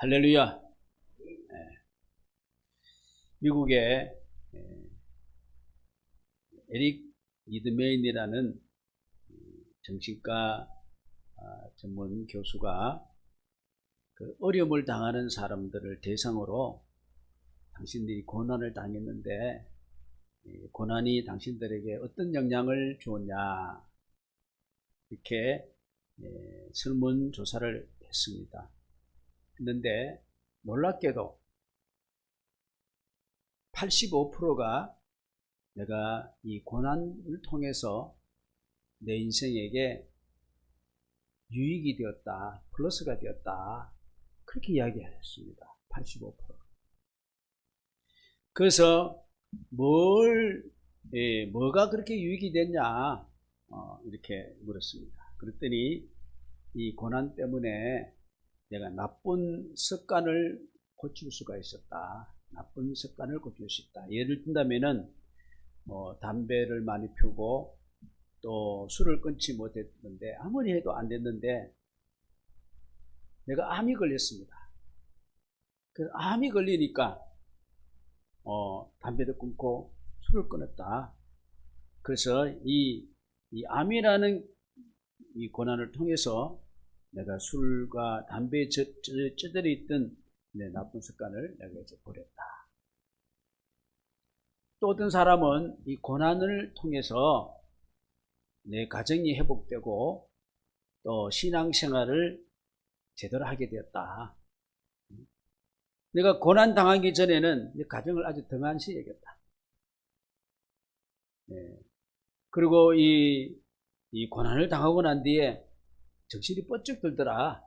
할렐루야. 미국의 에릭 이드메인이라는 정신과 전문 교수가 그 어려움을 당하는 사람들을 대상으로 당신들이 고난을 당했는데 고난이 당신들에게 어떤 영향을 주었냐 이렇게 설문조사를 했습니다. 했는데 놀랍게도 85%가 내가 이 고난을 통해서 내 인생에게 유익이 되었다, 플러스가 되었다, 그렇게 이야기하셨습니다. 85%. 그래서 뭐가 그렇게 유익이 됐냐 이렇게 물었습니다. 그랬더니 이 고난 때문에 내가 나쁜 습관을 고칠 수가 있었다. 나쁜 습관을 고칠 수 있다. 예를 든다면은 담배를 많이 피우고 또 술을 끊지 못했는데 아무리 해도 안 됐는데 내가 암이 걸렸습니다. 그 암이 걸리니까 담배도 끊고 술을 끊었다. 그래서 이 암이라는 이 고난을 통해서 내가 술과 담배에 찌들어 있던 내 나쁜 습관을 내가 이제 버렸다. 또 어떤 사람은 이 고난을 통해서 내 가정이 회복되고 또 신앙생활을 제대로 하게 되었다. 내가 고난 당하기 전에는 내 가정을 아주 등한시 여겼다. 그리고 이 고난을 당하고 난 뒤에 정신이 번쩍 들더라.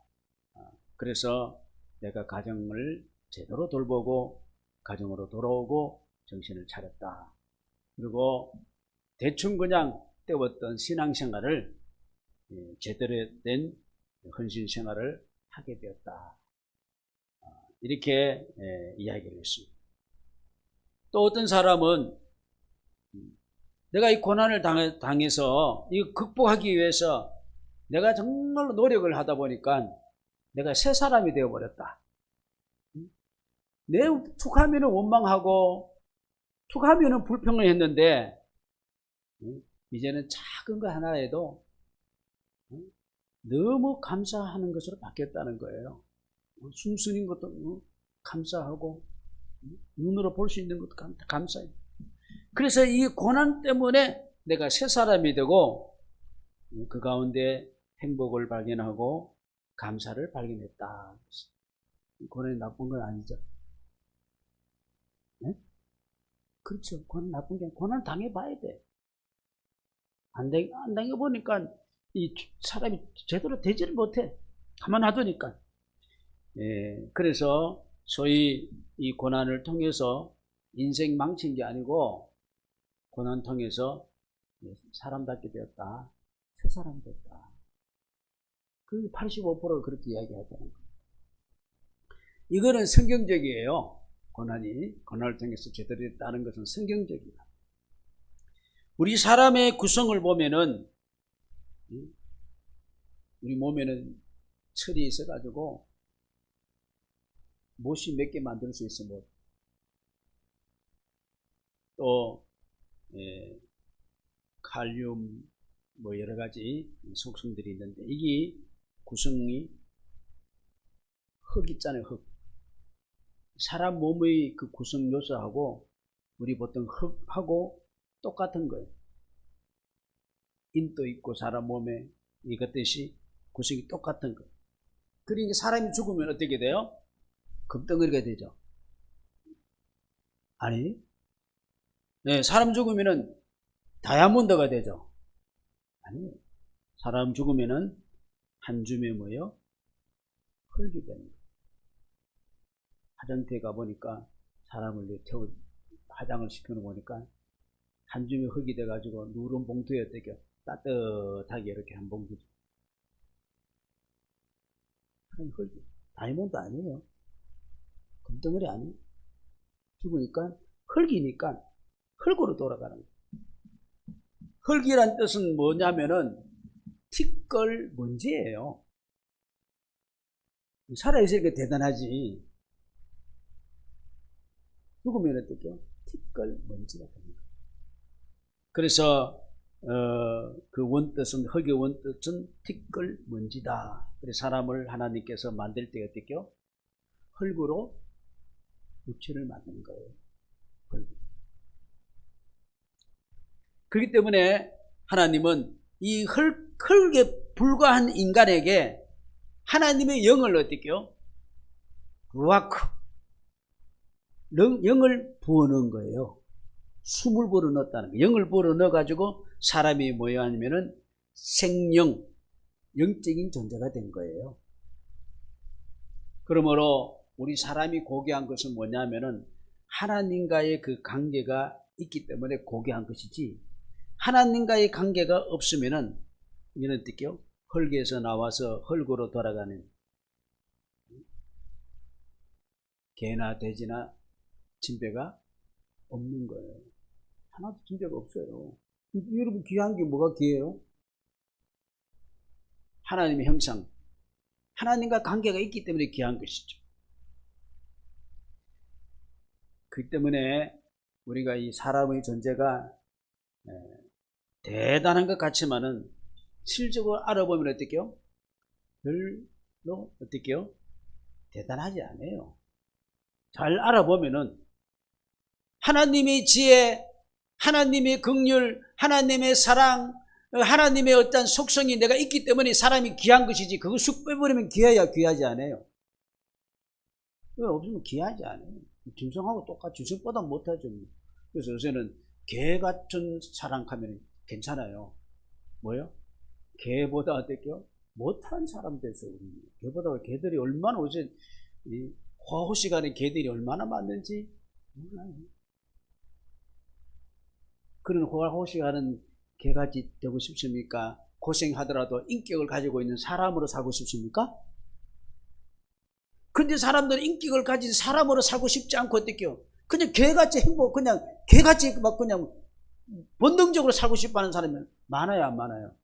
그래서 내가 가정을 제대로 돌보고 가정으로 돌아오고 정신을 차렸다. 그리고 대충 그냥 때웠던 신앙생활을 제대로 된 헌신생활을 하게 되었다. 이렇게 이야기를 했습니다. 또 어떤 사람은 내가 이 고난을 당해서 이거 극복하기 위해서 내가 정말로 노력을 하다 보니까 내가 새 사람이 되어버렸다. 내 툭하면은 원망하고 툭하면은 불평을 했는데 이제는 작은 거 하나에도 너무 감사하는 것으로 바뀌었다는 거예요. 숨쉬는 것도 감사하고 눈으로 볼 수 있는 것도 감사해요. 그래서 이 고난 때문에 내가 새 사람이 되고 그 가운데 행복을 발견하고 감사를 발견했다. 고난이 나쁜 건 아니죠. 네? 그렇죠. 고난 나쁜 게 아니라 고난 당해봐야 돼. 안 당해보니까 이 사람이 제대로 되지를 못해. 가만 놔두니까. 그래서 소위 이 고난을 통해서 인생 망친 게 아니고 고난 통해서 사람답게 되었다. 새 사람 됐다. 그 85%가 그렇게 이야기하다는 겁니다. 이거는 성경적이에요. 고난을 통해서 제대로 됐다는 것은 성경적이다. 우리 사람의 구성을 보면은 우리 몸에는 철이 있어가지고 못이 몇 개 만들 수 있어. 또 칼륨 여러 가지 속성들이 있는데 이게 구성이 흙 있잖아요. 흙. 사람 몸의 그 구성 요소하고 우리 보통 흙하고 똑같은 거예요. 인도 있고 사람 몸에 이것듯이 구성이 똑같은 거예요. 그러니까 사람이 죽으면 어떻게 돼요? 금덩어리가 되죠. 아니, 사람 죽으면은 다이아몬드가 되죠. 아니, 사람 죽으면은 한 줌에 흙이 되는 거예요. 화장터에 가보니까 사람을 화장을 시켜놓고 보니까 한 줌에 흙이 돼가지고 누런 봉투에 어떻게 따뜻하게 이렇게 한 봉투. 흙이 다이아몬드 아니에요. 금덩어리 아니에요. 죽으니까 흙이니까 흙으로 돌아가는 거예요. 흙이란 뜻은 뭐냐면은 티끌 먼지예요. 살아있으니까 대단하지. 죽으면 어떡해요? 티끌 먼지가 됩니다. 그래서 그 원뜻은, 흙의 원뜻은 티끌 먼지다. 그래서 사람을 하나님께서 만들 때 어떻게요? 흙으로 육체를 만든 거예요. 흙. 그렇기 때문에 하나님은 이 흙에 불과한 인간에게 하나님의 영을 어떻게요? 루아크, 영을 부어넣은 거예요. 숨을 불어넣었다는 거예요. 영을 불어넣어가지고 사람이 뭐예요? 아니면은 생명, 영적인 존재가 된 거예요. 그러므로 우리 사람이 고귀한 것은 뭐냐면은 하나님과의 그 관계가 있기 때문에 고귀한 것이지, 하나님과의 관계가 없으면은 이는 어떻게요? 흙에서 나와서 흙으로 돌아가는 개나 돼지나 진배가 없는 거예요. 하나도 진배가 없어요. 여러분, 귀한 게 뭐가 귀해요? 하나님의 형상, 하나님과 관계가 있기 때문에 귀한 것이죠. 그 때문에 우리가 이 사람의 존재가 대단한 것 같지만은 실적으로 알아보면 어떻게요? 별로 어떻게요? 대단하지 않아요. 잘 알아보면은 하나님의 지혜, 하나님의 긍휼, 하나님의 사랑, 하나님의 어떤 속성이 내가 있기 때문에 사람이 귀한 것이지, 그거 쑥 빼버리면 귀해야 귀하지 않아요. 그거 없으면 귀하지 않아요. 짐승하고 똑같이, 짐승보다 못하죠. 그래서 요새는 개 같은 사랑하면 괜찮아요. 뭐요? 개보다 어때요? 못한 사람 됐어요. 개보다, 개들이 얼마나, 요새 이 화호 시간에 개들이 얼마나 많은지 몰라요. 그런 화호 시간은 개같이 되고 싶습니까? 고생하더라도 인격을 가지고 있는 사람으로 살고 싶습니까? 근데 사람들은 인격을 가진 사람으로 살고 싶지 않고 어떡해요? 그냥 개같이 그냥 개같이 막 그냥 본능적으로 살고 싶어 하는 사람이 많아요, 안 많아요?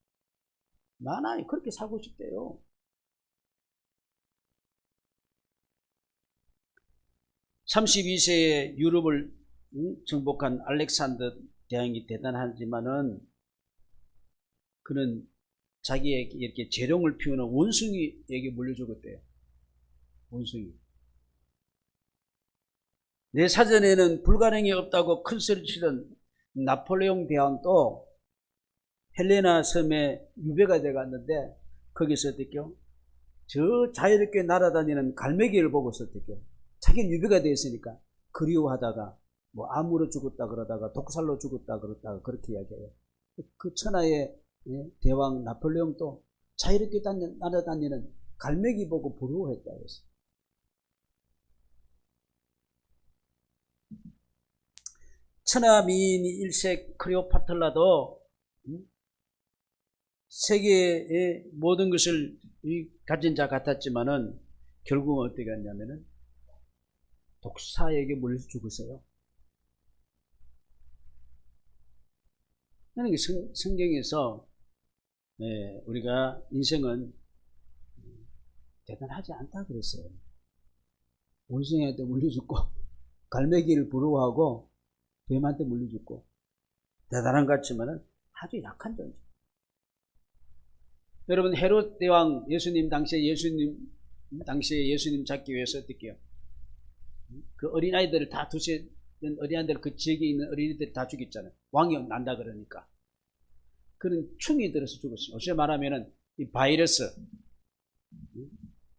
많아요. 그렇게 살고 싶대요. (32세에) 유럽을 정복한 알렉산더 대왕이 대단하지만은 그는 자기에게 이렇게 재롱을 피우는 원숭이에게 물려 죽었대요. 원숭이. 내 사전에는 불가능이 없다고 큰소리 치던 나폴레옹 대왕도 헬레나 섬에 유배가 돼갔는데 거기서 어떻게요? 저 자유롭게 날아다니는 갈매기를 보고서 어떻게요? 자기는 유배가 되었으니까 그리워하다가 뭐 암으로 죽었다 그러다가 독살로 죽었다 그러다가 그렇게 이야기해요. 그 천하의 대왕 나폴레옹도 자유롭게 날아다니는 갈매기 보고 부러워했다고 했어요. 천하 미인 일색 클레오파트라도 세계의 모든 것을 가진 자 같았지만은 결국은 어떻게 했냐면은 독사에게 물려 죽었어요. 그러니까 성경에서 우리가 인생은 대단하지 않다 그랬어요. 원숭이한테 물려 죽고 갈매기를 부러워하고 뱀한테 물려 죽고 대단한 것 같지만은 아주 약한 존재. 여러분, 헤롯 대왕 예수님 당시에 예수님 잡기 위해서 어떻게 해요? 그 어린아이들을 다 어린아이들, 그 지역에 있는 어린이들을 다 죽였잖아요. 왕이 난다 그러니까. 그는 충이 들어서 죽었어요. 어떻게 말하면은 이 바이러스,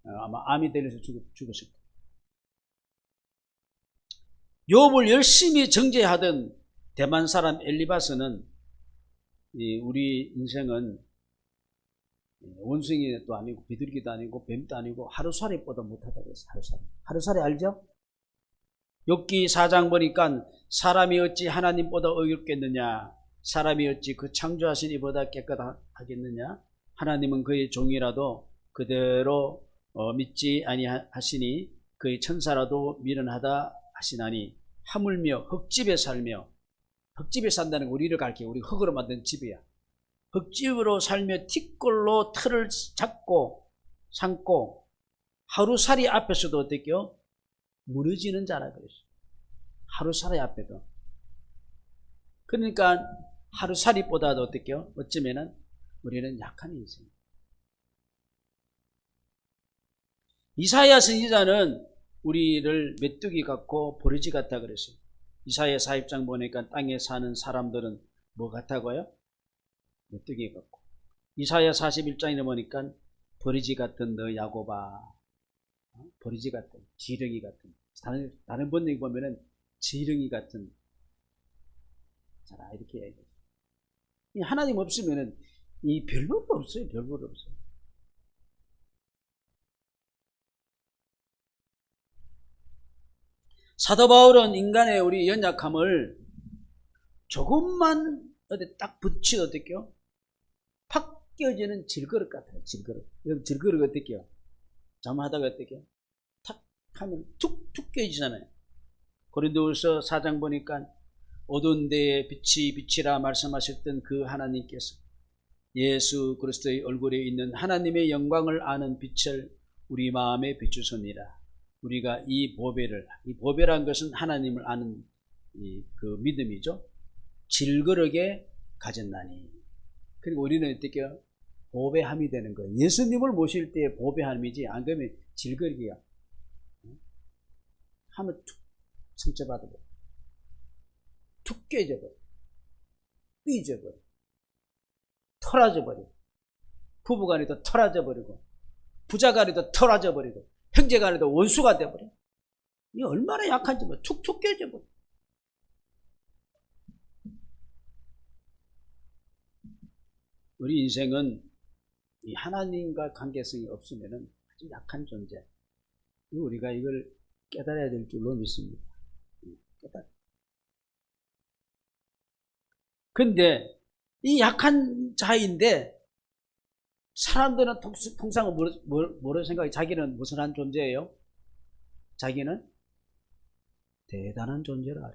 아마 암이 들어서 죽었을 거예요. 욥을 열심히 정죄하던 대만 사람 엘리바스는 우리 인생은 원숭이도 아니고 비둘기도 아니고 뱀도 아니고 하루살이보다 못하다고 했어요. 하루살이 알죠? 욥기 4장 보니까 사람이 어찌 하나님보다 의롭겠느냐, 사람이 어찌 그 창조하신 이보다 깨끗하겠느냐, 하나님은 그의 종이라도 그대로 믿지 아니하시니 그의 천사라도 미련하다 하시나니 하물며 흙집에 살며, 흙집에 산다는 건 우리를 가르쳐요. 우리 흙으로 만든 집이야. 흙집으로 살며 티끌로 틀을 잡고 삼고 하루살이 앞에서도 어떻게요? 무너지는 자라 그랬어요. 하루살이 앞에도. 그러니까 하루살이보다도 어떻게요? 어쩌면은 우리는 약한 인생. 이사야 선지자는 우리를 메뚜기 같고 버러지 같다 그랬어요. 이사야 40장 보니까 땅에 사는 사람들은 뭐 같다고요? 메뚜기 같고. 이사야 41장에 보니까 버러지 같은 너 야곱아. 버러지 같은, 지렁이 같은. 다른 번역에 보면은 지렁이 같은 자라 이렇게 얘기해요. 하나님 없으면은 이 별볼 없어요. 별볼 없어요. 사도 바울은 인간의 우리 연약함을 조금만 어디 딱 붙이도 어떻게요? 팍 끼어지는 질그릇 같아요. 질그릇. 여러분 질그릇 어떻게요? 잠하다가 어떻게요? 탁 하면 툭툭 끼어지잖아요. 고린도후서 4장 보니까 어두운 데에 빛이 빛이라 말씀하셨던 그 하나님께서 예수 그리스도의 얼굴에 있는 하나님의 영광을 아는 빛을 우리 마음에 비추소니라. 우리가 이 보배란 것은 하나님을 아는 그 믿음이죠. 질그릇에 가졌나니. 그리고 우리는 어떻게 해요? 보배함이 되는 거예요. 예수님을 모실 때 보배함이지, 안 그러면 질그릇이야. 하면 툭 상처받아버려. 툭 깨져버려. 삐져버려. 털어져버려. 부부간에도 털어져버리고, 부자간에도 털어져버리고, 형제간에도 원수가 돼버려. 이 얼마나 약한지 뭐 툭툭 깨져버려. 우리 인생은 이 하나님과 관계성이 없으면은 아주 약한 존재. 우리가 이걸 깨달아야 될 줄로 믿습니다. 근데 이 약한 자인데 사람들은 통상 뭐로 생각해? 자기는 무슨 한 존재예요? 자기는 대단한 존재라.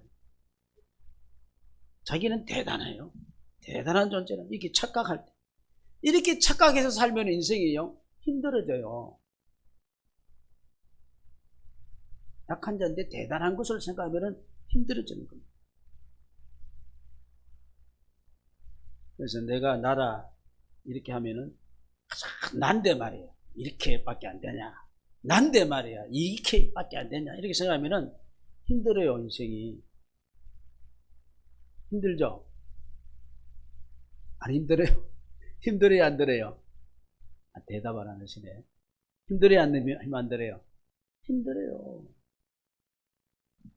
자기는 대단해요. 대단한 존재라. 이렇게 착각할 때. 이렇게 착각해서 살면 인생이요 힘들어져요. 약한 자인데 대단한 것을 생각하면 힘들어지는 겁니다. 그래서 내가 나라 이렇게 하면은 난데 말이야 이렇게밖에 안 되냐, 난데 말이야 이렇게밖에 안 되냐 이렇게 생각하면은 힘들어요. 인생이 힘들죠? 안 힘들어요? 힘들어요 안 들어요? 대답 안 하시네. 힘들어요 안 들어요? 힘들어요.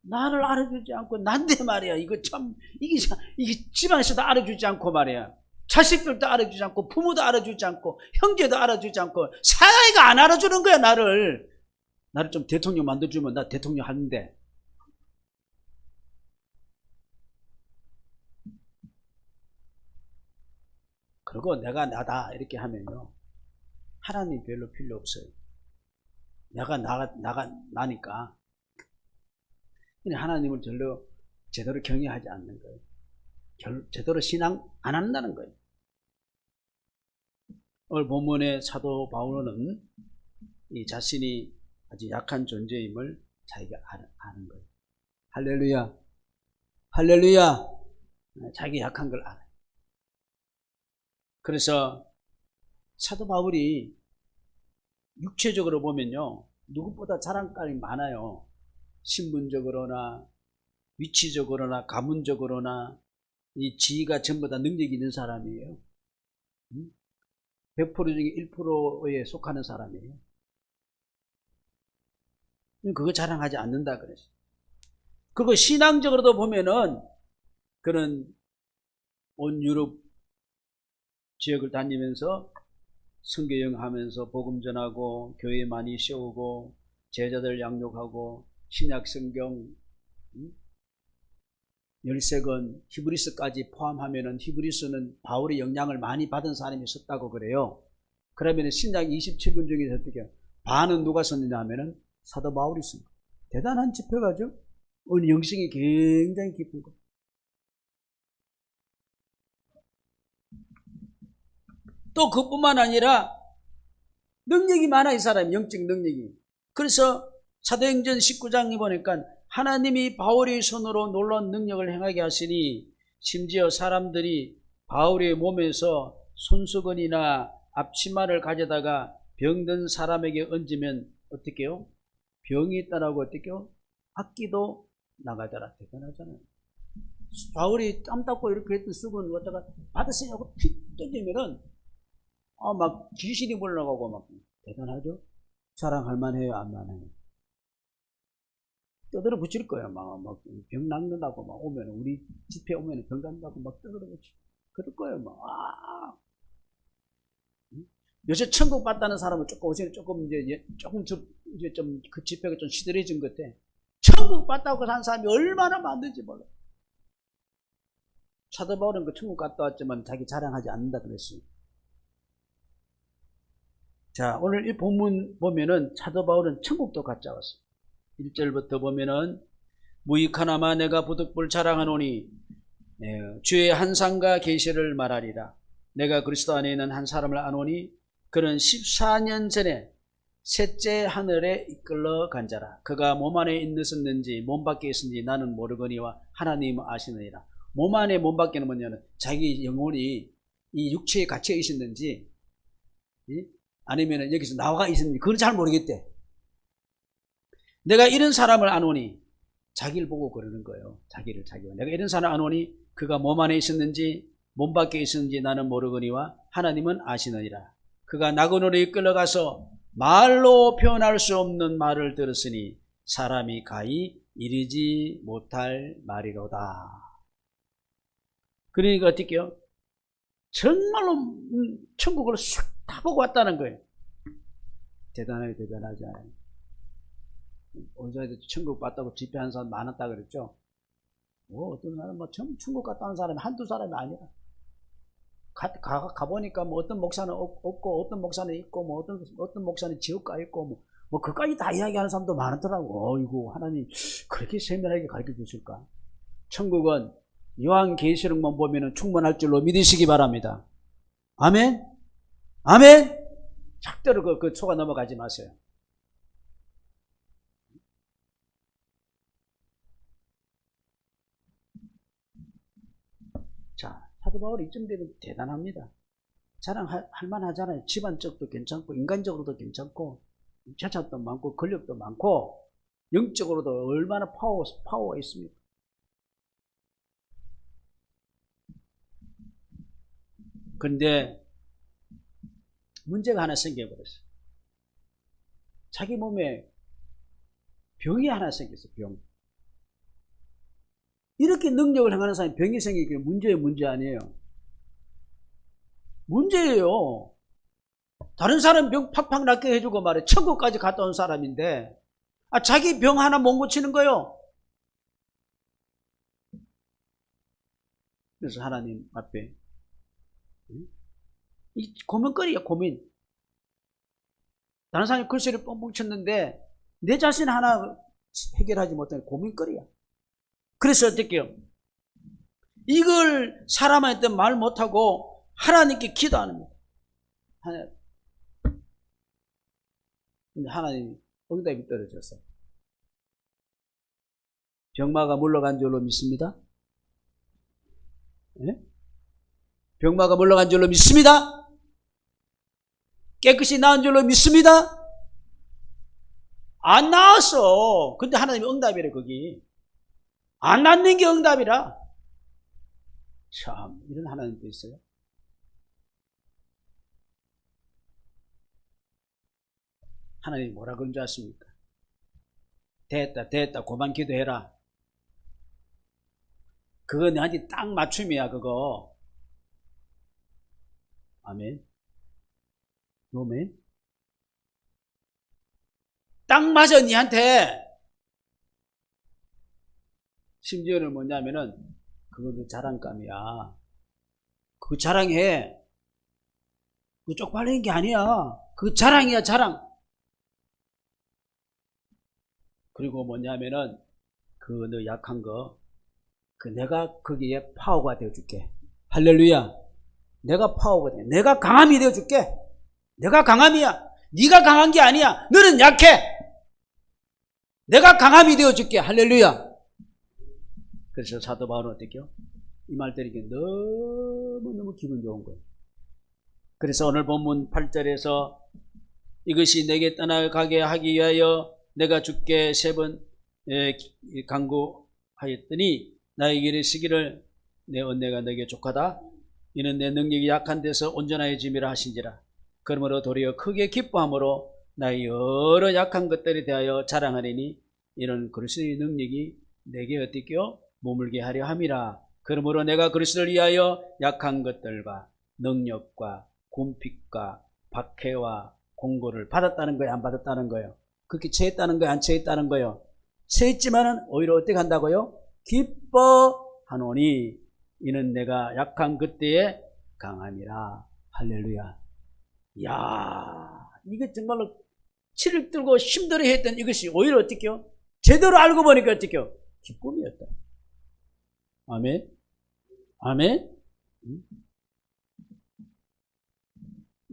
나를 알아주지 않고 난데 말이야 이거 참 이게 집안에서도 알아주지 않고 말이야, 자식들도 알아주지 않고 부모도 알아주지 않고 형제도 알아주지 않고 사회가 안 알아주는 거야. 나를 좀 대통령 만들어주면 나 대통령 하는데. 그리고 내가 나다 이렇게 하면요 하나님 별로 필요 없어요. 내가 나니까 하나님을 제대로 경외하지 않는 거예요. 제대로 신앙 안 한다는 거예요. 오늘 본문의 사도 바울은 이 자신이 아주 약한 존재임을 자기가 아는 거예요. 할렐루야. 할렐루야. 자기 약한 걸 알아요. 그래서 사도 바울이 육체적으로 보면요 누구보다 자랑감이 많아요. 신분적으로나 위치적으로나 가문적으로나 이 지위가 전부 다 능력이 있는 사람이에요. 100% 중에 1%에 속하는 사람이에요. 그거 자랑하지 않는다 그랬어요. 그리고 신앙적으로도 보면은 그는 온 유럽 지역을 다니면서 선교 여행하면서 복음 전하고 교회 많이 세우고 제자들 양육하고 신약 성경 13권 히브리서까지 포함하면은 히브리서는 바울의 영향을 많이 받은 사람이 썼다고 그래요. 그러면 신약 27권 중에서 어떻게 반은 누가 썼느냐 하면은 사도 바울이 쓴 거예요. 대단한 지표가죠. 오늘 영성이 굉장히 깊은 거. 또 그뿐만 아니라 능력이 많아. 이 사람 영적 능력이. 그래서 사도행전 19장에 보니까 하나님이 바울의 손으로 놀라운 능력을 행하게 하시니 심지어 사람들이 바울의 몸에서 손수건이나 앞치마를 가져다가 병든 사람에게 얹으면 어떻게 해요? 병이 있다라고 어떻게 해요? 악기도 나가더라. 대단하잖아요. 바울이 땀 닦고 이렇게 했던 수건 갖다가 받으시냐고 픽 던지면은 막 귀신이 몰려가고 막 대단하죠? 자랑할 만해요, 안 만해요? 떠들어 붙일 거예요. 막 병 낫는다고 막 오면, 우리 집회 오면 병 낫는다고 막 떠들어 붙이고 그럴 거예요. 요새 천국 받다는 사람은 조금 이제 좀 그 집회가 좀 시들해진 것 같아. 천국 받다고 산 사람이 얼마나 많은지 몰라. 사도 바울은 그 천국 갔다 왔지만 자기 자랑하지 않는다 그랬어요. 자, 오늘 이 본문 보면은 사도 바울은 천국도 갔다 왔어요. 1절부터 보면은 무익하나마 내가 부득불 자랑하노니 주의 한상과 계시를 말하리라. 내가 그리스도 안에 있는 한 사람을 아노니 그는 14년 전에 셋째 하늘에 이끌러 간 자라. 그가 몸 안에 있었는지 몸 밖에 있었는지 나는 모르거니와 하나님은 아시느니라. 몸 안에 몸 밖에는 뭐냐면 자기 영혼이 이 육체에 갇혀 있었는지 아니면 여기서 나와 있었는지 그건 잘 모르겠대. 내가 이런 사람을 아노니, 자기를 보고 그러는 거예요. 자기가. 내가 이런 사람을 아노니 그가 몸 안에 있었는지 몸 밖에 있었는지 나는 모르거니와 하나님은 아시느니라. 그가 낙원으로 이끌려가서 말로 표현할 수 없는 말을 들었으니 사람이 가히 이르지 못할 말이로다. 그러니까 어떻게 해요? 정말로 천국을 싹 다 보고 왔다는 거예요. 대단하지 않아요? 오늘 전에도 천국 갔다고 집회한 사람 많았다 그랬죠? 어떤 사람 천국 갔다 온 사람이 한두 사람이 아니라 가보니까 어떤 목사는 없고 어떤 목사는 있고 어떤 목사는 지옥 가 있고 그까지 다 이야기하는 사람도 많더라고. 어이구, 하나님 그렇게 세밀하게 가르쳐 주실까? 천국은 요한계시록만 보면 충분할 줄로 믿으시기 바랍니다. 아멘? 아멘? 절대로 그 속아 넘어가지 마세요. 자, 사도 바울이 이쯤 되면 대단합니다. 자랑할 만하잖아요. 집안적도 괜찮고 인간적으로도 괜찮고 재산도 많고 권력도 많고 영적으로도 얼마나 파워가 있습니까? 그런데 문제가 하나 생겨버렸어요. 자기 몸에 병이 하나 생겼어. 병. 이렇게 능력을 행하는 사람이 병이 생기기 문제 아니에요. 문제예요. 다른 사람 병 팍팍 낫게 해주고 말해. 천국까지 갔다 온 사람인데 자기 병 하나 못 고치는 거예요. 그래서 하나님 앞에 이 고민거리야, 고민. 다른 사람이 글씨를 뻥뻥 쳤는데 내 자신 하나 해결하지 못하는 고민거리야. 그래서 어떻게 해요? 이걸 사람한테 말 못하고 하나님께 기도하는 거예요. 근데 하나님이 응답이 떨어졌어. 병마가 물러간 줄로 믿습니다. 네? 병마가 물러간 줄로 믿습니다. 깨끗이 나은 줄로 믿습니다. 안 나왔어. 근데 하나님이 응답이래, 거기. 안 낫는 게 응답이라. 참, 이런 하나님도 있어요. 하나님이 뭐라 그런 줄 아십니까? 됐다, 그만 기도해라. 그거 너한테 딱 맞춤이야, 그거. 아멘. 아멘. 딱 맞아, 니한테. 심지어는 뭐냐면은, 그거는 자랑감이야. 그거 자랑해. 그거 쪽팔리는 게 아니야. 그거 자랑이야, 자랑. 그리고 뭐냐면은, 그 너 약한 거, 내가 거기에 파워가 되어줄게. 할렐루야. 내가 파워가 돼. 내가 강함이 되어줄게. 내가 강함이야. 네가 강한 게 아니야. 너는 약해. 내가 강함이 되어줄게. 할렐루야. 그래서 사도 바울은 어떻게요? 이 말 들으니까 너무너무 기분 좋은 거예요. 그래서 오늘 본문 8절에서 이것이 내게 떠나가게 하기 위하여 내가 주께 3번 간구하였더니 나에게 이르시기를 내 은혜가 너에게 족하다. 이는 내 능력이 약한 데서 온전하여짐이라 하신지라. 그러므로 도리어 크게 기뻐함으로 나의 여러 약한 것들에 대하여 자랑하리니 이는 그리스도의 능력이 내게 어떻게요? 머물게 하려 함이라. 그러므로 내가 그리스도를 위하여 약한 것들과 능력과 군핍과 박해와 공고를 받았다는 거예요? 안 받았다는 거예요? 그렇게 처했다는 거예요? 안 처했다는 거예요? 처했지만은 오히려 어떻게 한다고요? 기뻐하노니 이는 내가 약한 그때에 강함이라. 할렐루야. 이야, 이게 정말로 치를 들고 힘들어 했던 이것이 오히려 어떻게요? 제대로 알고 보니까 어떻게요? 기쁨이었다. 아멘. 아멘.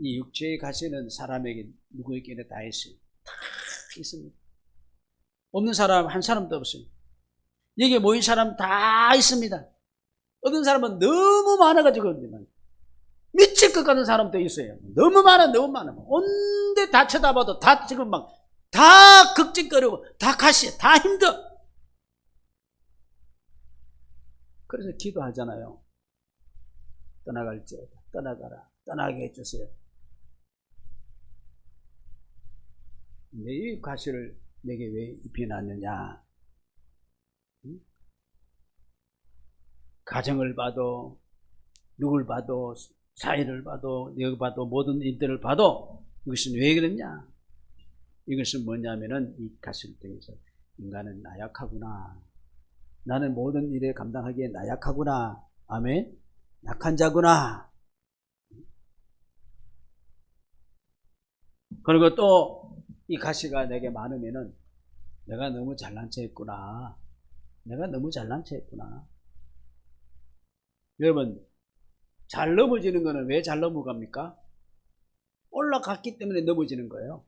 이 육체의 가시는 사람에게 누구에게나 다 있어요. 다 있습니다. 없는 사람 한 사람도 없어요. 여기 모인 사람 다 있습니다. 어떤 사람은 너무 많아가지고 미칠 것 같은 사람도 있어요. 너무 많아. 온데 다 쳐다봐도 다 지금 막 다 걱정거리고 다 가시, 다 힘들어. 그래서 기도하잖아요. 떠나갈지어다. 떠나가라. 떠나게 해주세요. 근데 이 가시를 내게 왜 입혀놨느냐? 가정을 봐도, 누굴 봐도, 사회를 봐도, 여기 봐도, 모든 일들을 봐도 이것은 왜 그랬냐? 이것은 뭐냐면은 이 가시를 통해서 인간은 나약하구나. 나는 모든 일에 감당하기에 나약하구나. 아멘. 약한 자구나. 그리고 또 이 가시가 내게 많으면은 내가 너무 잘난 체 했구나. 내가 너무 잘난 체 했구나. 여러분, 잘 넘어지는 거는 왜 잘 넘어갑니까? 올라갔기 때문에 넘어지는 거예요.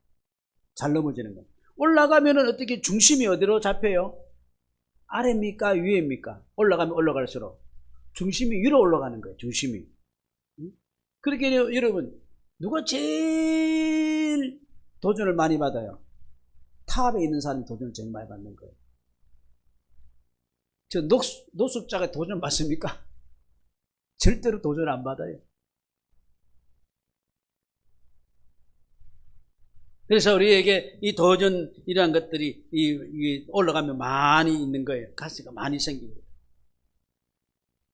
잘 넘어지는 거. 올라가면은 어떻게 중심이 어디로 잡혀요? 아래입니까? 위에입니까? 올라가면 올라갈수록 중심이 위로 올라가는 거예요. 중심이. 그렇게 여러분, 누가 제일 도전을 많이 받아요? 탑에 있는 사람이 도전을 제일 많이 받는 거예요. 저 노숙자가 도전 받습니까? 절대로 도전 안 받아요. 그래서 우리에게 이 도전이라는 것들이 올라가면 많이 있는 거예요. 가시가 많이 생깁니다.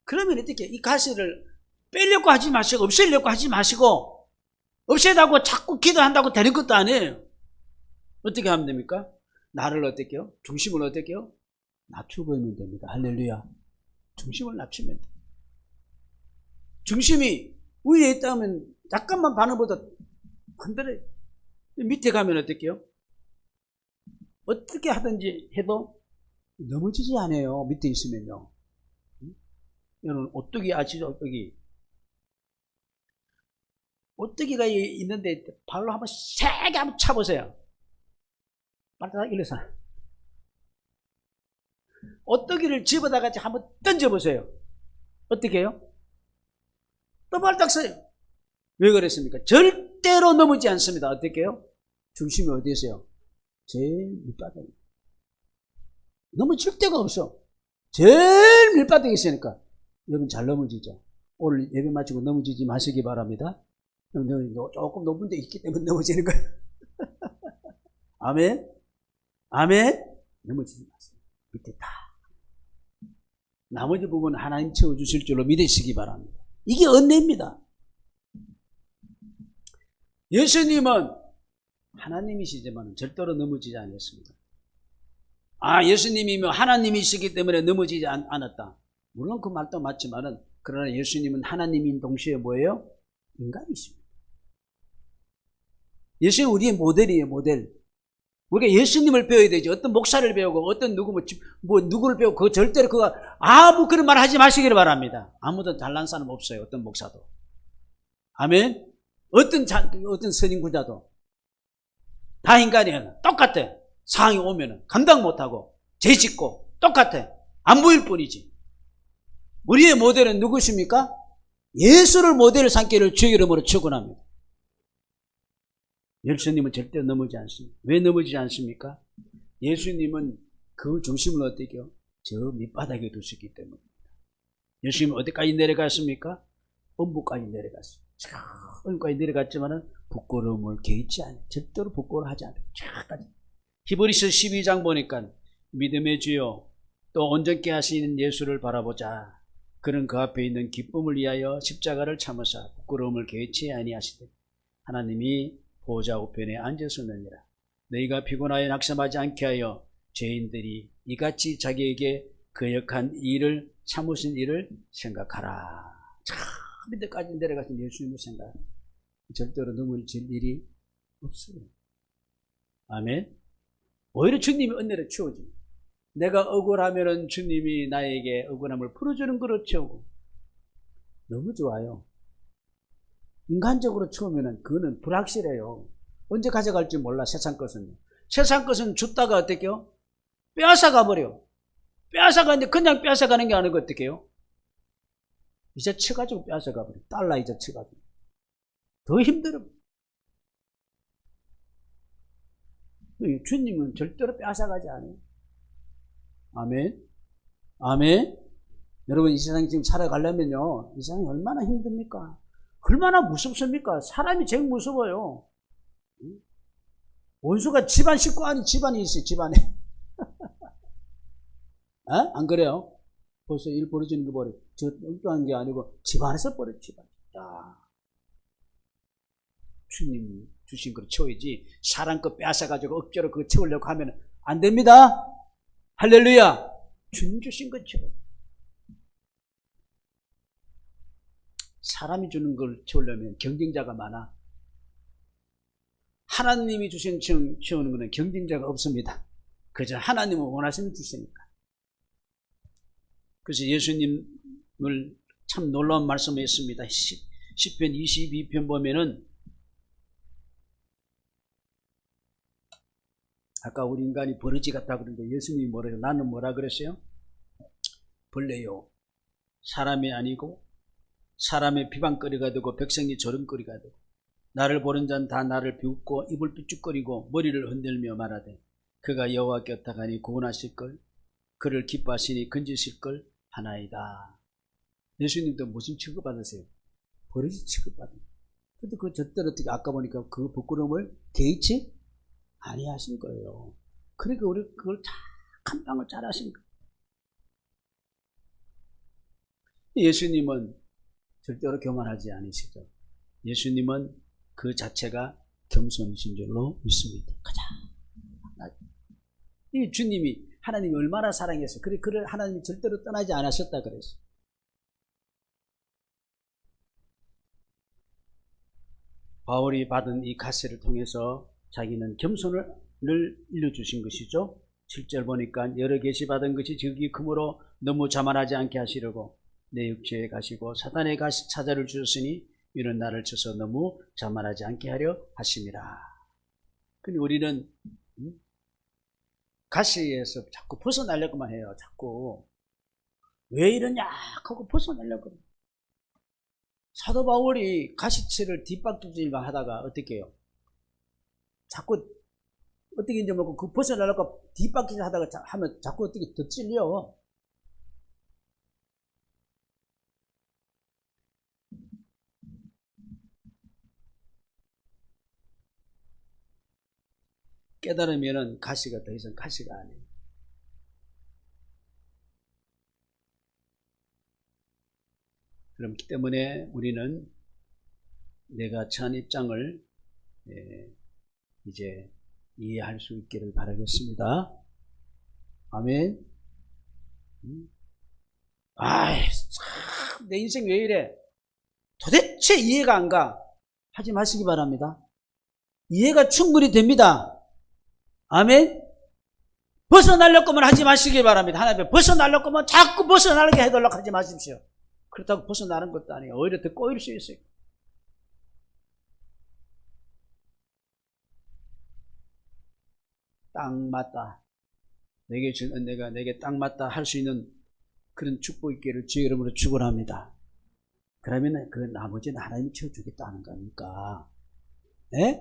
그러면 어떻게 이 가시를 빼려고 하지 마시고 없애려고 하지 마시고 없애다고 자꾸 기도한다고 되는 것도 아니에요. 어떻게 하면 됩니까? 나를 어떻게 해요? 중심을 어떻게 해요? 낮추고 있면 됩니다. 할렐루야. 중심을 낮추면 돼요. 중심이 위에 있다면 약간만 반응보다 흔들어요. 밑에 가면 어떻게 해요? 어떻게 하든지 해도 넘어지지 않아요. 밑에 있으면요. 여러분, 오뚜기 아시죠? 오뚜기가 있는데 발로 한번 세게 한번 차보세요. 발바닥 일어서. 오뚜기를 집어다가 한번 던져보세요. 어떻게 해요? 또 발딱 서요. 왜 그랬습니까? 절대로 넘어지지 않습니다. 어떻게 해요? 중심이 어디 있어요? 제일 밑바닥에. 넘어질 데가 없어. 제일 밑바닥에 있으니까. 여러분 잘 넘어지죠? 오늘 예배 마치고 넘어지지 마시기 바랍니다. 조금 높은 데 있기 때문에 넘어지는 거예요. 아멘? 아멘? 넘어지지 마세요. 밑에 다. 나머지 부분은 하나님 채워주실 줄로 믿으시기 바랍니다. 이게 은혜입니다. 예수님은 하나님이시지만 절대로 넘어지지 않았습니다. 예수님이면 하나님이시기 때문에 넘어지지 않았다. 물론 그 말도 맞지만은, 그러나 예수님은 하나님인 동시에 뭐예요? 인간이십니다. 예수님은 우리의 모델이에요, 모델. 우리가 예수님을 배워야 되지. 어떤 목사를 배우고, 어떤 누구를 배우고, 그거 절대로 아무 그런 말 하지 마시기를 바랍니다. 아무도 잘난 사람 없어요, 어떤 목사도. 아멘? 어떤 선인구자도. 다 인간이에요. 똑같아. 상황이 오면은 감당 못하고 죄짓고 똑같아. 안 보일 뿐이지. 우리의 모델은 누구십니까? 예수를 모델을 삼기를 주의 이름으로 축원합니다. 예수님은 절대 넘어지지 않습니다. 왜 넘어지지 않습니까? 예수님은 그 중심을 어떻게 해요? 저 밑바닥에 두셨기 때문입니다. 예수님은 어디까지 내려갔습니까? 음부까지 내려갔어요. 음부까지 내려갔지만은 부끄러움을 개의치 않아요. 절대로 부끄러워하지 않아요. 히브리서 12장 보니까 믿음의 주요 또 온전케 하시는 예수를 바라보자. 그는 그 앞에 있는 기쁨을 위하여 십자가를 참으사 부끄러움을 개의치 아니하시되 하나님이 보좌 우편에 앉으셨느니라. 너희가 피곤하여 낙심하지 않게 하여 죄인들이 이같이 자기에게 거역한 일을 참으신 일을 생각하라. 참 밑에까지 내려가신 예수님을 생각. 절대로 넘어질 일이 없어요. 아멘. 오히려 주님이 은혜를 채워줍니다. 내가 억울하면은 주님이 나에게 억울함을 풀어주는 거로 채우고 너무 좋아요. 인간적으로 채우면은 그거는 불확실해요. 언제 가져갈지 몰라. 세상 것은요. 세상 것은 줬다가 어떻게요? 빼앗아가 버려. 빼앗아가는데 그냥 빼앗아가는 게 아니고 어떻게요? 이제 쳐가지고 빼앗아가 버려. 달러 이제 쳐가지고 더 힘들어. 주님은 절대로 빼앗아가지 않아요. 아멘. 아멘. 여러분 이 세상 지금 살아가려면요. 이 세상이 얼마나 힘듭니까? 얼마나 무섭습니까? 사람이 제일 무서워요. 원수가 집안 식구 안에 집안이 있어요. 집안에. 안 그래요? 벌써 일 벌어지는 거 버려. 저 엉뚱한 게 아니고 집안에서 버려. 집안. 야, 주님 주신 걸 채워야지. 사람 거 빼앗아가지고 억지로 그거 채우려고 하면 안 됩니다. 할렐루야. 주님 주신 거 채워. 사람이 주는 걸 채우려면 경쟁자가 많아. 하나님이 주신 채우는 것은 경쟁자가 없습니다. 그저 하나님은 원하시는 주시니까. 그래서 예수님을 참 놀라운 말씀을 했습니다. 10편 22편 보면은 아까 우리 인간이 버러지 같다고 그러는데 예수님이 뭐라 그래요? 나는 뭐라 그랬어요? 벌레요. 사람이 아니고 사람의 비방거리가 되고 백성이 조롱거리가 되고 나를 보는 자는 다 나를 비웃고 입을 삐죽거리고 머리를 흔들며 말하되 그가 여호와께 어떡하니 구원하실걸 그를 기뻐하시니 건지실걸 하나이다. 예수님도 무슨 취급받으세요? 버러지 취급받아요. 근데 그 절대로 어떻게 아까 보니까 그 부끄러움을 개의치 아니하신 거예요. 그러니까 우리 그걸 다 감당을 잘 하신 거예요. 예수님은 절대로 교만하지 않으시죠. 예수님은 그 자체가 겸손이신 줄로 믿습니다. 가자. 이 주님이 하나님이 얼마나 사랑했어요. 그래 하나님이 절대로 떠나지 않으셨다 그랬어요. 바울이 받은 이 가시를 통해서 자기는 겸손을 일러주신 것이죠. 7절 보니까 여러 계시 받은 것이 적이 크므로 너무 자만하지 않게 하시려고 내 육체에 가시고 사단의 가시 차자를 주셨으니 이는 나를 쳐서 너무 자만하지 않게 하려 하심이라. 근데 우리는 가시에서 자꾸 벗어나려고만 해요. 자꾸 왜 이러냐 하고 벗어나려고 해요. 사도 바울이 가시체를 뒷바퀴질만 하다가 어떻게 해요? 자꾸 어떻게 이제 뭐그 벗어나려고 뒷바퀴질 하다가 하면 자꾸 어떻게 더 찔려. 깨달으면은 가시가 더 이상 가시가 아니에요. 그렇기 때문에 우리는 내가 처한 입장을 이제 이해할 수 있기를 바라겠습니다. 아멘. 아이, 참, 내 인생 왜 이래? 도대체 이해가 안 가. 하지 마시기 바랍니다. 이해가 충분히 됩니다. 아멘. 벗어나려고 하면 하지 마시기 바랍니다. 하나님 벗어나려고 하면 자꾸 벗어나게 해달라고 하지 마십시오. 그렇다고 벗어나는 것도 아니에요. 오히려 더 꼬일 수 있어요. 딱 맞다. 내게 준 은혜가 내게 딱 맞다 할 수 있는 그런 축복 있기를 주의 이름으로 축원합니다. 그러면 그 나머지는 하나님이 채워주겠다는 거니까. 예?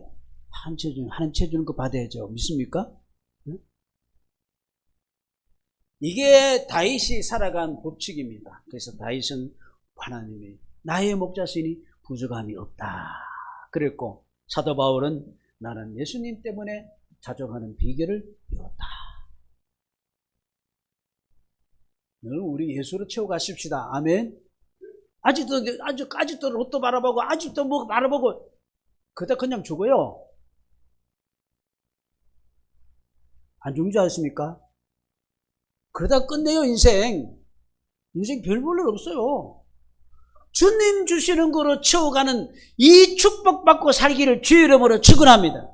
하나님 채워주는 거 받아야죠. 믿습니까? 예? 이게 다윗이 살아간 법칙입니다. 그래서 다윗은 하나님이 나의 목자시니 부족함이 없다 그랬고, 사도 바울은 나는 예수님 때문에 자족하는 비결을 배웠다. 늘 우리 예수로 채워가십시다. 아멘. 아직도 로또 바라보고, 아직도 뭐 바라보고, 그다 그냥 죽어요. 안 죽는 줄 아십니까? 그러다 끝내요, 인생. 인생 별 볼 일 없어요. 주님 주시는 거로 채워가는 이 축복받고 살기를 주의 이름으로 축원합니다.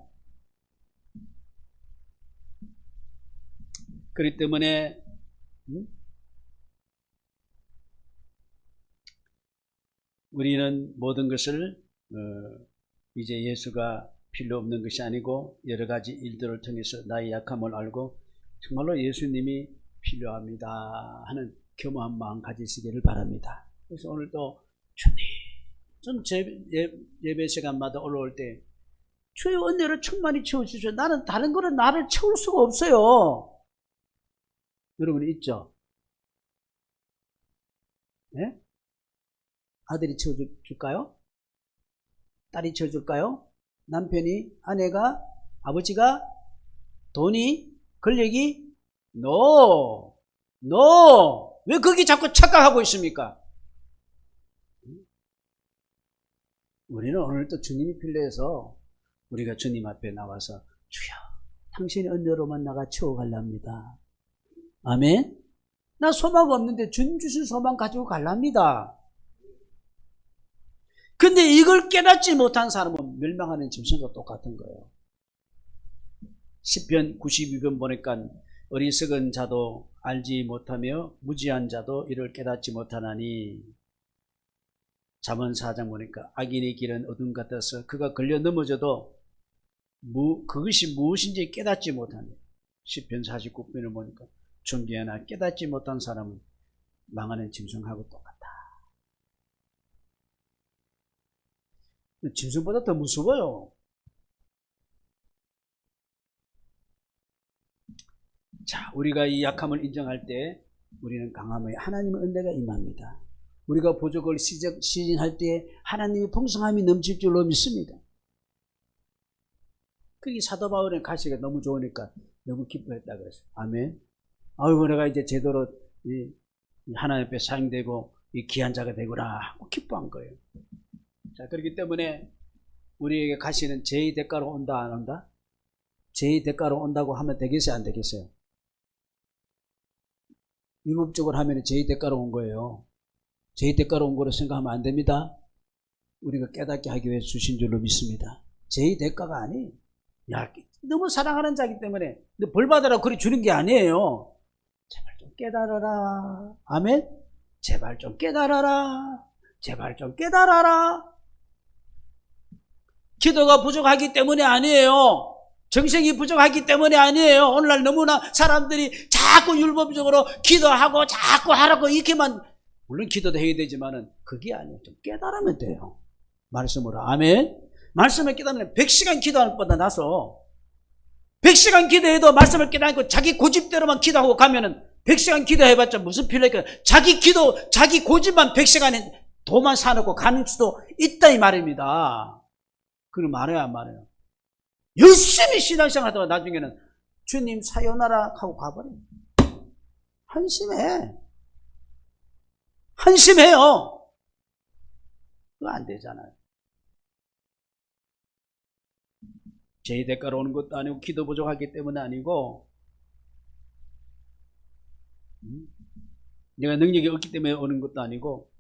그렇기 때문에 우리는 모든 것을 이제 예수가 필요 없는 것이 아니고 여러 가지 일들을 통해서 나의 약함을 알고 정말로 예수님이 필요합니다 하는 겸허한 마음 가지시기를 바랍니다. 그래서 오늘도 주님, 좀 예배 시간마다 올라올 때 주의 은혜를 충만히 채워주셔. 나는 다른 거는 나를 채울 수가 없어요. 여러분 있죠? 네? 아들이 채워줄까요? 딸이 채워줄까요? 남편이, 아내가, 아버지가, 돈이, 권력이? No. 왜 거기 자꾸 착각하고 있습니까? 우리는 오늘 또 주님이 필요해서 우리가 주님 앞에 나와서 주여, 당신의 은혜로만 나가 채워갈랍니다. 아멘? 나 소망 없는데 주님 주신 소망 가지고 갈랍니다. 근데 이걸 깨닫지 못한 사람은 멸망하는 짐승과 똑같은 거예요. 시편 92편 보니까 어리석은 자도 알지 못하며 무지한 자도 이를 깨닫지 못하나니, 잠언 4장 보니까 악인의 길은 어둠 같아서 그가 걸려 넘어져도 그것이 무엇인지 깨닫지 못하네. 시편 49편을 보니까 존귀하나 깨닫지 못한 사람은 망하는 짐승하고 똑같다. 짐승보다 더 무서워요. 자, 우리가 이 약함을 인정할 때 우리는 강함의 하나님의 은혜가 임합니다. 우리가 부족을 시전할 때 하나님의 풍성함이 넘칠 줄로 믿습니다. 그게 사도 바울의 가시가 너무 좋으니까 너무 기뻐했다 그랬어요. 아멘. 아이고, 내가 이제 제대로 하나님 앞에 사용되고 이 귀한 자가 되구나 하고 기뻐한 거예요. 자, 그렇기 때문에 우리에게 가시는 죄의 대가로 온다, 안 온다? 죄의 대가로 온다고 하면 되겠어요, 안 되겠어요? 율법적으로 하면 죄의 대가로 온 거예요. 죄의 대가로 온 거로 생각하면 안 됩니다. 우리가 깨닫게 하기 위해 주신 줄로 믿습니다. 죄의 대가가 아니에요. 야, 너무 사랑하는 자이기 때문에 벌 받으라고 그리 주는 게 아니에요. 제발 좀 깨달아라. 아멘? 제발 좀 깨달아라. 제발 좀 깨달아라. 기도가 부족하기 때문에 아니에요. 정성이 부족하기 때문에 아니에요. 오늘날 너무나 사람들이 자꾸 율법적으로 기도하고 자꾸 하라고 이렇게만, 물론 기도도 해야 되지만은 그게 아니에요. 좀 깨달으면 돼요. 말씀으로. 아멘. 말씀을 깨달으면 100시간 기도하는 것보다 나서 100시간 기도해도 말씀을 깨닫고 자기 고집대로만 기도하고 가면은 100시간 기도해봤자 무슨 필요할까? 자기 고집만 100시간에 도만 사놓고 가는 수도 있다 이 말입니다. 그럼 말해요, 안 말해요? 열심히 신앙생활 하다가 나중에는 주님 사요나라 하고 가버려요. 한심해요. 그거 안 되잖아요. 죄의 대가로 오는 것도 아니고 기도 부족하기 때문에 아니고 내가 능력이 없기 때문에 오는 것도 아니고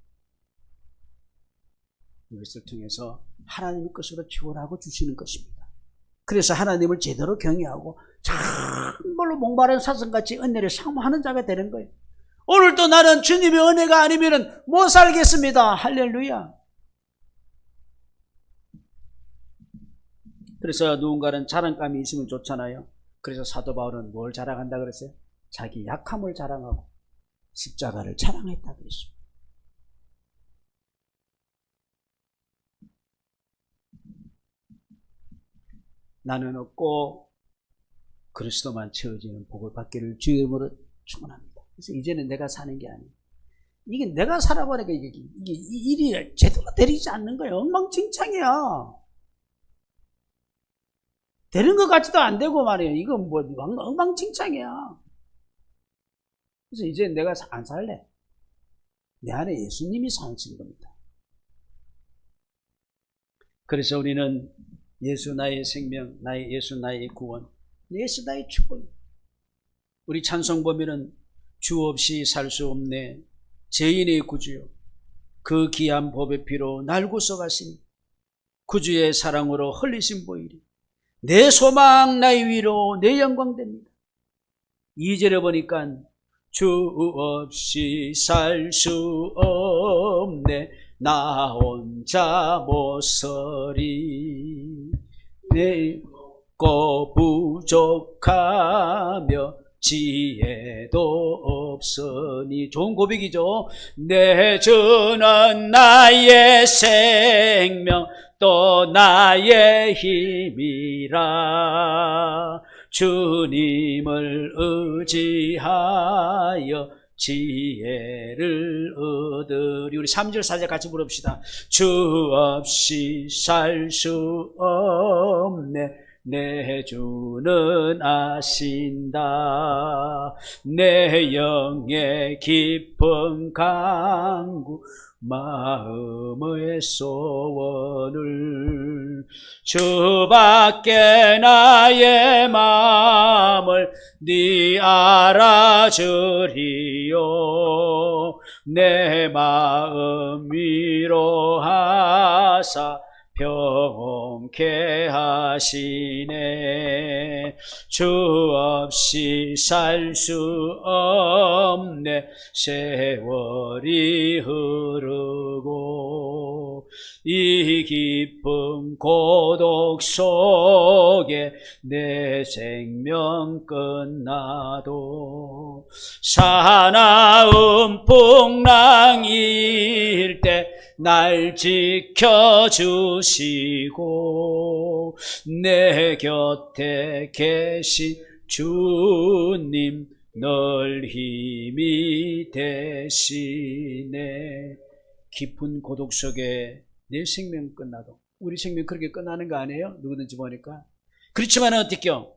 이것을 통해서 하나님의 것으로 지원하고 주시는 것입니다. 그래서 하나님을 제대로 경외하고 정말로 목마른 사슴같이 은혜를 사모하는 자가 되는 거예요. 오늘도 나는 주님의 은혜가 아니면 못 살겠습니다. 할렐루야. 그래서 누군가는 자랑감이 있으면 좋잖아요. 그래서 사도 바울은 뭘 자랑한다 그랬어요? 자기 약함을 자랑하고 십자가를 자랑했다 그랬습니다. 나는 없고 그리스도만 채워지는 복을 받기를 주의 이름으로 축원합니다. 그래서 이제는 내가 사는 게 아니에요. 이게 내가 살아보니까 이게 일이 제대로 되지 않는 거예요. 엉망진창이야. 되는 것 같지도 안 되고 말이에요. 이건 뭐 엉망진창이야. 그래서 이제 내가 안 살래. 내 안에 예수님이 사신 겁니다. 그래서 우리는 예수 나의 생명, 예수 나의 구원, 예수 나의 축복. 우리 찬송 보면은 주 없이 살 수 없네. 죄인의 구주요. 그 귀한 법의 피로 날 구속하시니 구주의 사랑으로 흘리신 보이리. 내 소망 나의 위로 내 영광 됩니다. 2절에 보니까 주 없이 살 수 없네. 나 혼자 못 서리. 내 거 부족하며 지혜도 없으니. 좋은 고백이죠. 내 주는 나의 생명 또 나의 힘이라. 주님을 의지하여 지혜를 얻으리. 우리 3절 4절 같이 부릅시다. 주 없이 살 수 없네. 내 주는 아신다. 내 영의 깊은 강구 마음의 소원을. 주밖에 나의 마음을 네 알아주리요. 내 마음 위로하사 평온케 하시네. 주 없이 살 수 없네. 세월이 흐르고 이 깊은 고독 속에 내 생명 끝나도 사나운 풍랑일 때 날 지켜주시고 내 곁에 계신 주님 늘 힘이 되시네. 깊은 고독 속에 내 생명 끝나도, 우리 생명 그렇게 끝나는 거 아니에요? 누구든지 보니까. 그렇지만 어떻게요?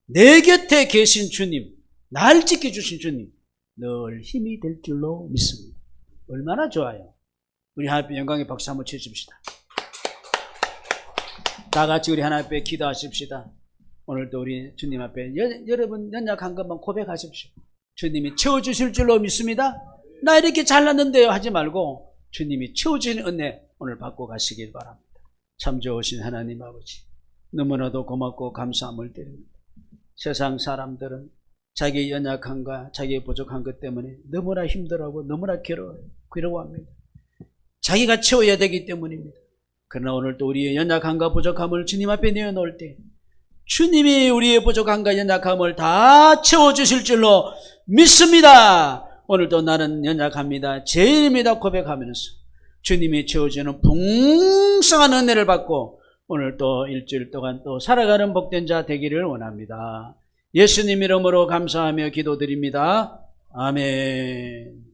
내 곁에 계신 주님, 날 지켜주신 주님 늘 힘이 될 줄로 믿습니다. 얼마나 좋아요. 우리 하나님 영광의 박수 한번 쳐줍시다. 다 같이 우리 하나님 앞에 기도하십시다. 오늘도 우리 주님 앞에 여러분 연약한 것만 고백하십시오. 주님이 채워주실 줄로 믿습니다. 나 이렇게 잘났는데요 하지 말고 주님이 채워주시는 은혜 오늘 받고 가시길 바랍니다. 참 좋으신 하나님 아버지, 너무나도 고맙고 감사함을 드립니다. 세상 사람들은 자기의 연약함과 자기의 부족한 것 때문에 너무나 힘들어하고 너무나 괴로워합니다. 자기가 채워야 되기 때문입니다. 그러나 오늘도 우리의 연약함과 부족함을 주님 앞에 내어놓을 때 주님이 우리의 부족함과 연약함을 다 채워주실 줄로 믿습니다. 오늘도 나는 연약합니다, 죄인입니다 고백하면서 주님이 채워주는 풍성한 은혜를 받고 오늘 또 일주일 동안 또 살아가는 복된 자 되기를 원합니다. 예수님 이름으로 감사하며 기도드립니다. 아멘.